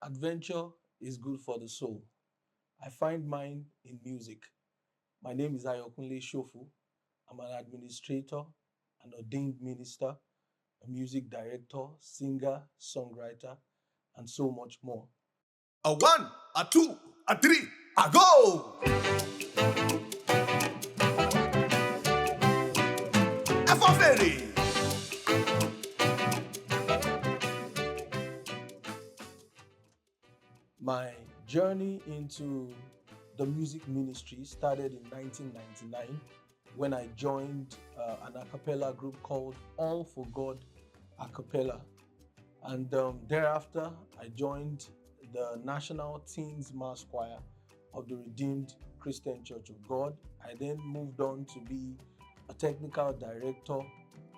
Adventure is good for the soul. I find mine in music. My name is Ayokunle Shofu. I'm an administrator, an ordained minister, a music director, singer, songwriter, and so much more. A one, a two, a three, a go! Efofere! My journey into the music ministry started in 1999 when I joined an a cappella group called All for God A Cappella. And thereafter, I joined the National Teens Mass Choir of the Redeemed Christian Church of God. I then moved on to be a technical director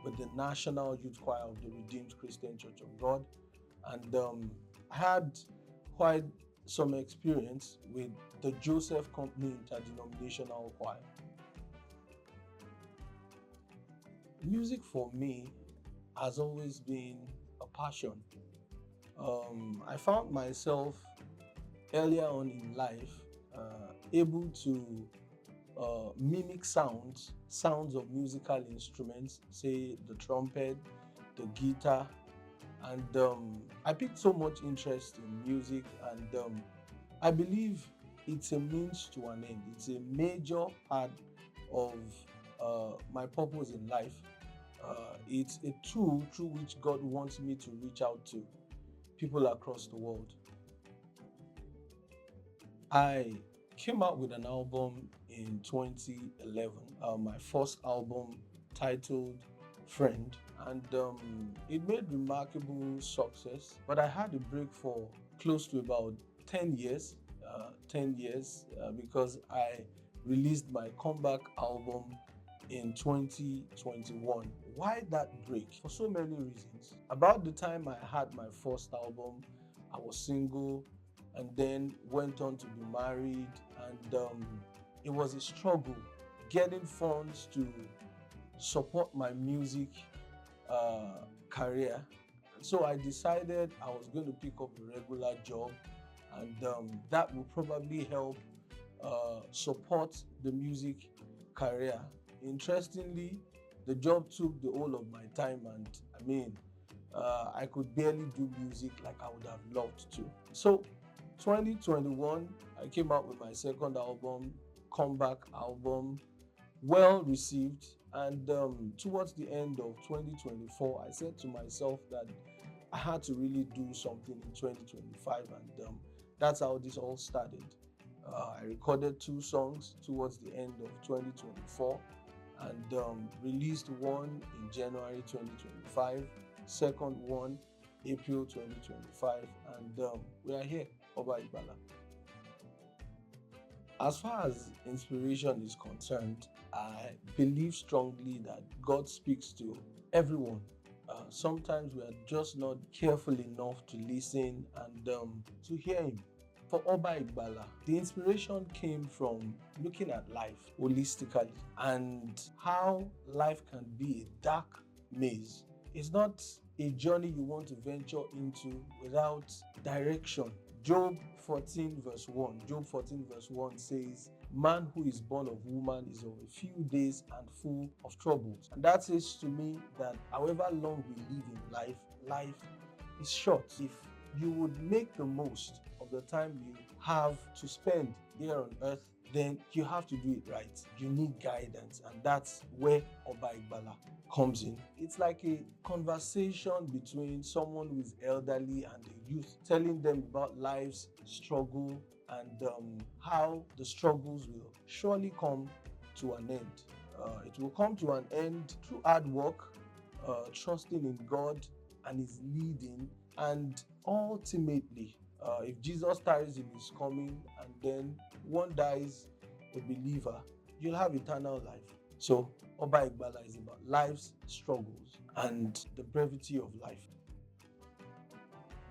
with the National Youth Choir of the Redeemed Christian Church of God. And I had quite some experience with the Joseph Company Interdenominational Choir. Music for me has always been a passion. I found myself earlier on in life able to mimic sounds of musical instruments, say the trumpet, the guitar, and I picked so much interest in music, and I believe it's a means to an end. It's a major part of my purpose in life. It's a tool through which God wants me to reach out to people across the world. I came out with an album in 2011, my first album titled Friend, and it made remarkable success. But I had a break for close to about 10 years, because I released my comeback album in 2021. Why that break? For so many reasons. About the time I had my first album, I was single and then went on to be married, and it was a struggle getting funds to support my music career. So I decided I was going to pick up a regular job, and that will probably help support the music career. Interestingly, the job took the whole of my time, and I could barely do music like I would have loved to. So, 2021, I came out with my second album, comeback album, well received. And towards the end of 2024, I said to myself that I had to really do something in 2025, and that's how this all started. I recorded 2 songs towards the end of 2024 and released one in January 2025, second one April 2025, and we are here, Oba Igbala. As far as inspiration is concerned, I believe strongly that God speaks to everyone. Sometimes we are just not careful enough to listen and to hear Him. For Oba Igbala, the inspiration came from looking at life holistically and how life can be a dark maze. It's not a journey you want to venture into without direction. Job 14 verse 1. Job 14 verse 1 says, "Man who is born of woman is of a few days and full of troubles." And that says to me that however long we live in life, life is short. If you would make the most of the time you have to spend here on earth, then you have to do it right. You need guidance, and that's where Oba Igbala comes in. It's like a conversation between someone who is elderly and a youth, telling them about life's struggle and how the struggles will surely come to an end. It will come to an end through hard work, trusting in God and His leading, and ultimately, if Jesus tarries in His coming and then one dies a believer, you'll have eternal life. So, Oba Igbala is about life's struggles and the brevity of life.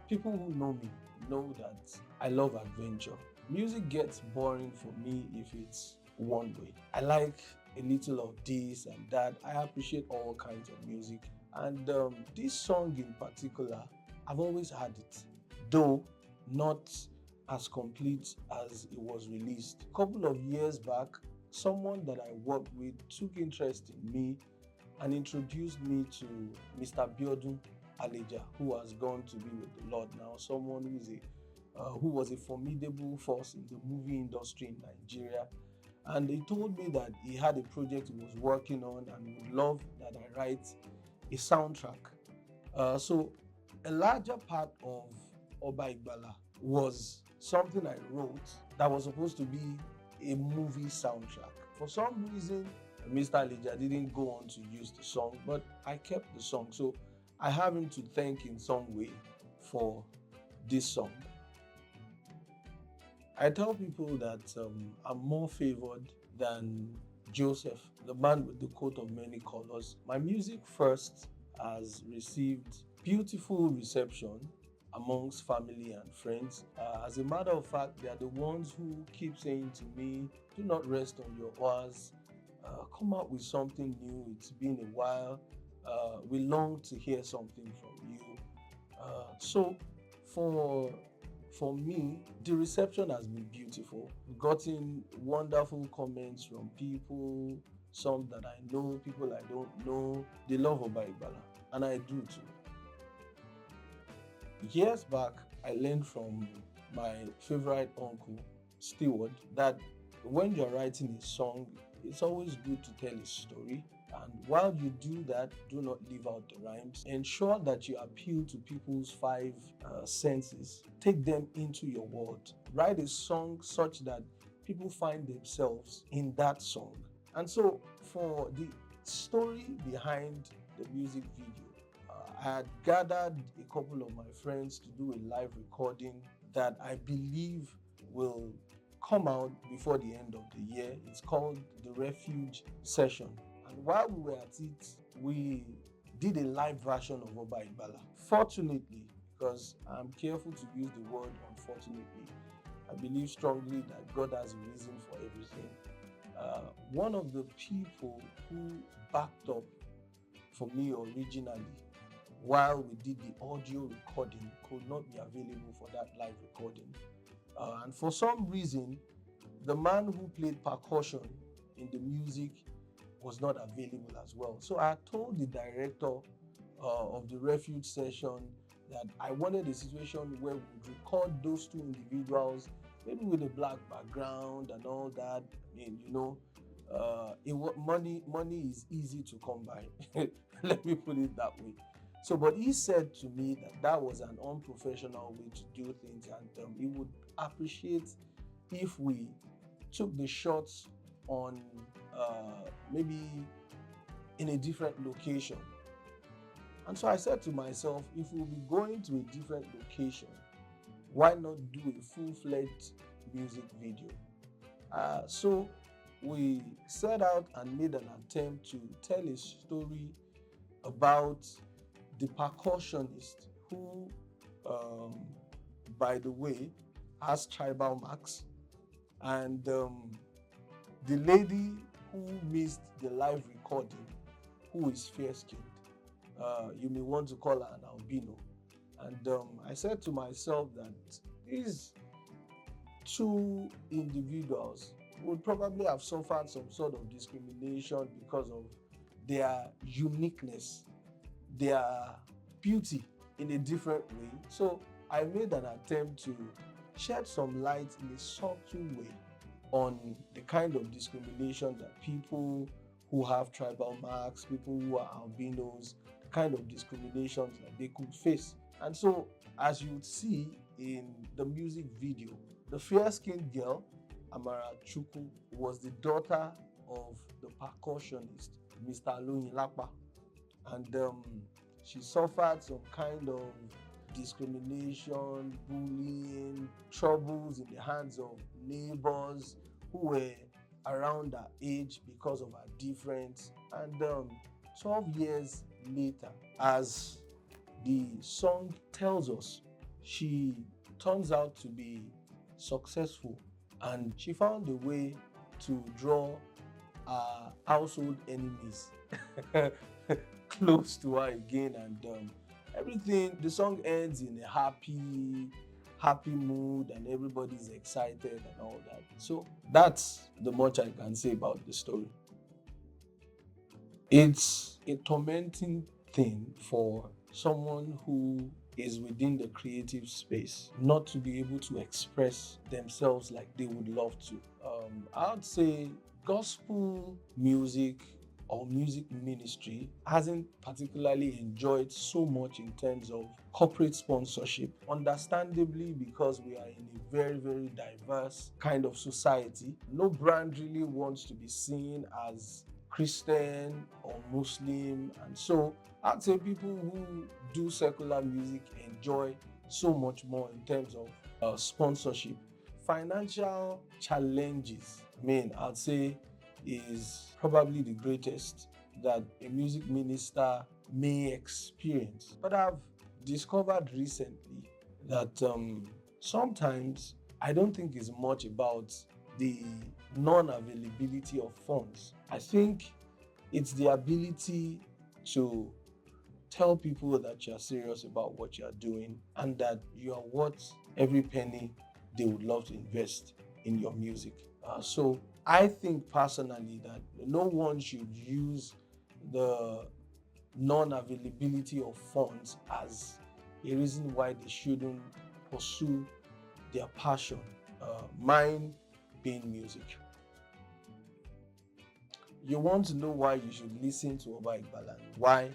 People who know me know that I love adventure. Music gets boring for me if it's one way. I like a little of this and that. I appreciate all kinds of music. And this song in particular, I've always had it. Though not as complete as it was released. A couple of years back, someone that I worked with took interest in me and introduced me to Mr. Biodun Aleja, who has gone to be with the Lord now, someone who was a formidable force in the movie industry in Nigeria. And he told me that he had a project he was working on and would love that I write a soundtrack. So a larger part of Oba Igbala was something I wrote that was supposed to be a movie soundtrack. For some reason, Mr. Alija didn't go on to use the song, but I kept the song. So I have him to thank in some way for this song. I tell people that I'm more favored than Joseph, the man with the coat of many colors. My music first has received beautiful reception amongst family and friends. As a matter of fact, they are the ones who keep saying to me, do not rest on your oars, come out with something new. It's been a while. We long to hear something from you. So for me, the reception has been beautiful. We've gotten wonderful comments from people, some that I know, people I don't know. They love Oba Igbala, and I do too. Years back, I learned from my favorite uncle, Stewart, that when you're writing a song, it's always good to tell a story. And while you do that, do not leave out the rhymes. Ensure that you appeal to people's five senses. Take them into your world. Write a song such that people find themselves in that song. And so, for the story behind the music video, I had gathered a couple of my friends to do a live recording that I believe will come out before the end of the year. It's called the Refuge Session. And while we were at it, we did a live version of Oba Igbala. Fortunately, because I'm careful to use the word unfortunately, I believe strongly that God has a reason for everything. One of the people who backed up for me originally while we did the audio recording could not be available for that live recording. And for some reason, the man who played percussion in the music was not available as well. So I told the director of the Refuge Session that I wanted a situation where we would record those two individuals, maybe with a black background and all that. I mean, money is easy to come by. Let me put it that way. So, but he said to me that that was an unprofessional way to do things, and he would appreciate if we took the shots on maybe in a different location. And so I said to myself, if we'll be going to a different location, why not do a full-fledged music video? So we set out and made an attempt to tell a story about the percussionist who, by the way, has tribal marks, and the lady who missed the live recording, who is fair-skinned. You may want to call her an albino. And I said to myself that these two individuals would probably have suffered some sort of discrimination because of their uniqueness, their beauty in a different way. So I made an attempt to shed some light in a subtle way on the kind of discrimination that people who have tribal marks, people who are albinos, the kind of discriminations that they could face. And so, as you would see in the music video, the fair-skinned girl, Amara Chukwu, was the daughter of the percussionist, Mr. Aloyinlapa. And she suffered some kind of discrimination, bullying, troubles in the hands of neighbors who were around her age because of her difference. And 12 years later, as the song tells us, she turns out to be successful, and she found a way to draw her household enemies close to her again, and everything, the song ends in a happy happy mood and everybody's excited and all that. So that's the much I can say about the story. It's a tormenting thing for someone who is within the creative space not to be able to express themselves like they would love to. I'd say gospel music or music ministry hasn't particularly enjoyed so much in terms of corporate sponsorship, understandably, because we are in a very, very diverse kind of society. No brand really wants to be seen as Christian or Muslim, and so I'd say people who do secular music enjoy so much more in terms of sponsorship. Financial challenges, I'd say, is probably the greatest that a music minister may experience. But I've discovered recently that sometimes I don't think it's much about the non availability of funds. I think it's the ability to tell people that you're serious about what you're doing and that you are worth every penny they would love to invest in your music. So I think personally that no one should use the non-availability of funds as a reason why they shouldn't pursue their passion, mine being music. You want to know why you should listen to Oba Igbala, why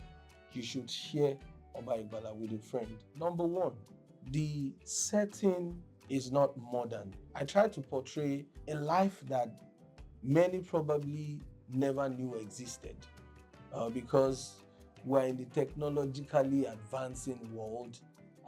you should share Oba Igbala with a friend. Number one, the setting is not modern. I try to portray a life that many probably never knew existed because we're in the technologically advancing world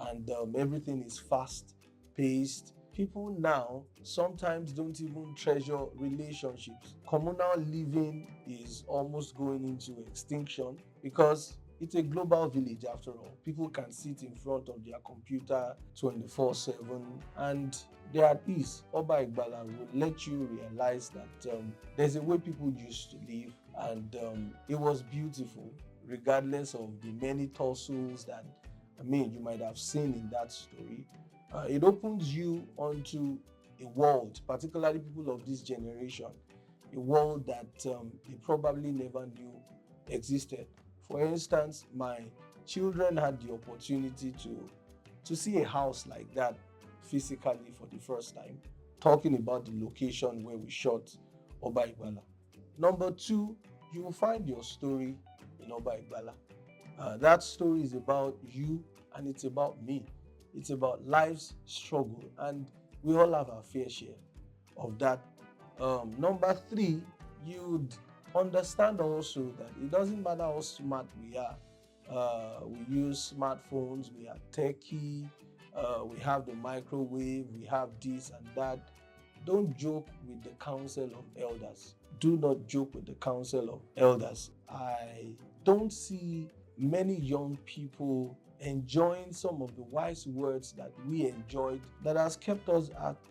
and everything is fast paced. People now sometimes don't even treasure relationships. Communal living is almost going into extinction because it's a global village after all. People can sit in front of their computer 24/7 and they're at ease. Oba Igbala will let you realize that there's a way people used to live and it was beautiful, regardless of the many tussles that you might have seen in that story. It opens you onto a world, particularly people of this generation, a world that they probably never knew existed. For instance, my children had the opportunity to see a house like that physically for the first time, talking about the location where we shot Oba Igbala. Number two, you will find your story in Oba Igbala. That story is about you and it's about me. It's about life's struggle, and we all have our fair share of that. Number three, you'd understand also that it doesn't matter how smart we are. We use smartphones, we are techie, we have the microwave, we have this and that. Don't joke with the counsel of elders. Do not joke with the counsel of elders. I don't see many young people enjoying some of the wise words that we enjoyed that has kept us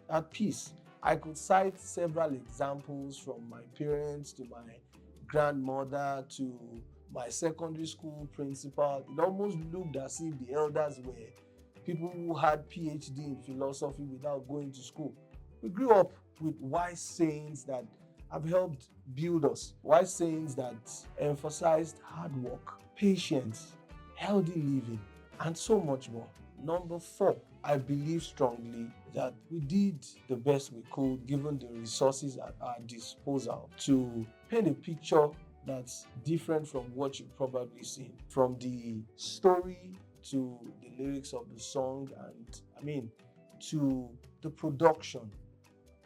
at peace. I could cite several examples from my parents to my grandmother to my secondary school principal. It almost looked as if the elders were people who had PhD in philosophy without going to school. We grew up with wise sayings that have helped build us, wise sayings that emphasized hard work, patience, healthy living, and so much more. Number four, I believe strongly that we did the best we could given the resources at our disposal to paint a picture that's different from what you've probably seen. From the story to the lyrics of the song and to the production,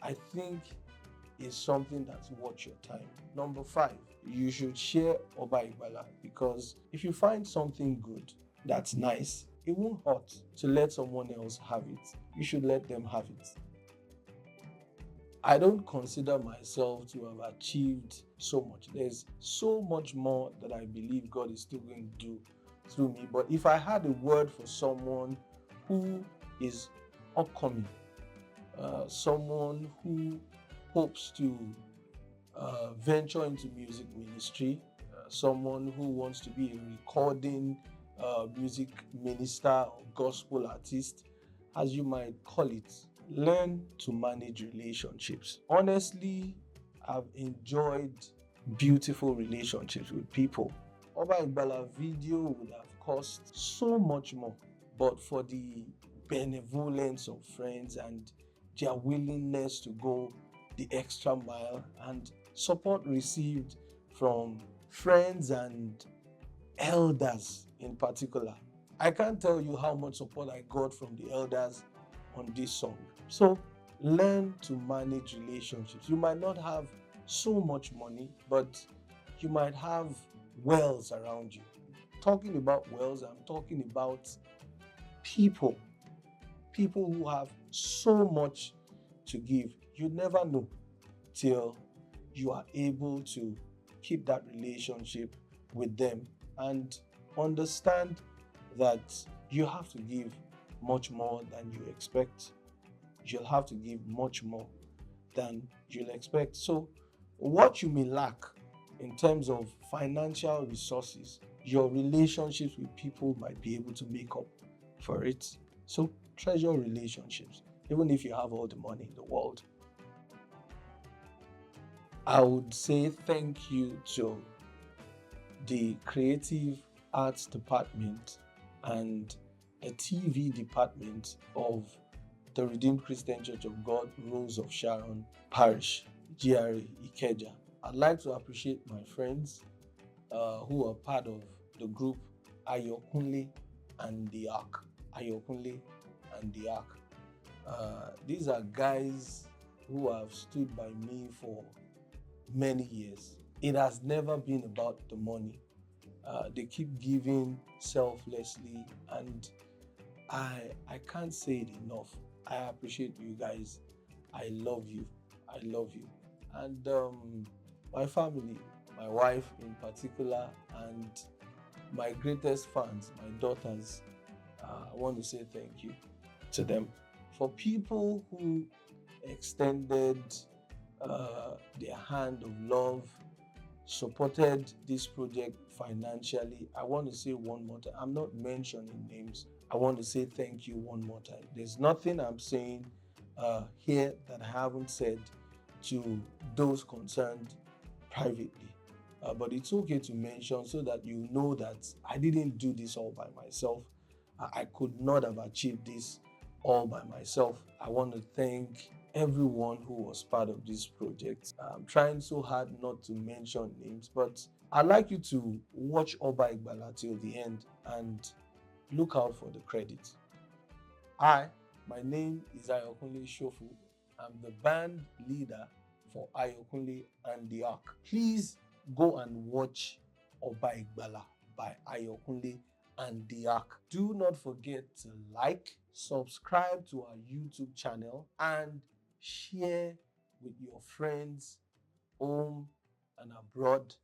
I think is something that's worth your time. Number five, you should share Oba Igbala because if you find something good that's nice, it won't hurt to let someone else have it. You should let them have it. I don't consider myself to have achieved so much. There's so much more that I believe God is still going to do through me. But if I had a word for someone who is upcoming, someone who hopes to venture into music ministry, someone who wants to be a recording music minister or gospel artist, as you might call it, learn to manage relationships. Honestly, I've enjoyed beautiful relationships with people. Oba Igbala video would have cost so much more, but for the benevolence of friends and their willingness to go the extra mile and support received from friends and elders in particular. I can't tell you how much support I got from the elders on this song. So learn to manage relationships. You might not have so much money, but you might have wells around you. Talking about wells, I'm talking about people, people who have so much to give. You never know till you are able to keep that relationship with them and understand that you have to give much more than you expect. You'll have to give much more than you'll expect. So, what you may lack in terms of financial resources, your relationships with people might be able to make up for it. So, treasure relationships, even if you have all the money in the world. I would say thank you to the creative arts department and the TV department of the Redeemed Christian Church of God, Rose of Sharon Parish, GRA Ikeja. I'd like to appreciate my friends who are part of the group Ayokunle and the Ark. Ayokunle and the Ark. These are guys who have stood by me for many years. It has never been about the money. They keep giving selflessly, and I can't say it enough. I appreciate you guys. I love you. I love you. And my family, my wife in particular, and my greatest fans, my daughters, I want to say thank you to them. For people who extended their hand of love, supported this project financially, I want to say one more time. I'm not mentioning names. I want to say thank you one more time. There's nothing I'm saying here that I haven't said to those concerned privately. But it's okay to mention so that you know that I didn't do this all by myself. I could not have achieved this all by myself. I want to thank everyone who was part of this project. I'm trying so hard not to mention names, but I'd like you to watch Oba Igbala till the end and look out for the credits. My name is Ayokunle Shofu. I'm the band leader for Ayokunle and the Ark. Please go and watch Oba Igbala by Ayokunle and the Ark. Do not forget to like, subscribe to our YouTube channel, and share with your friends home and abroad.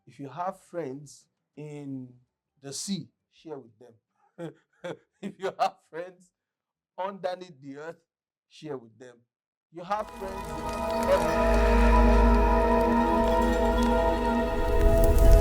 If you have friends in the sea, share with them. If you have friends underneath the earth, share with them. You have friends in heaven.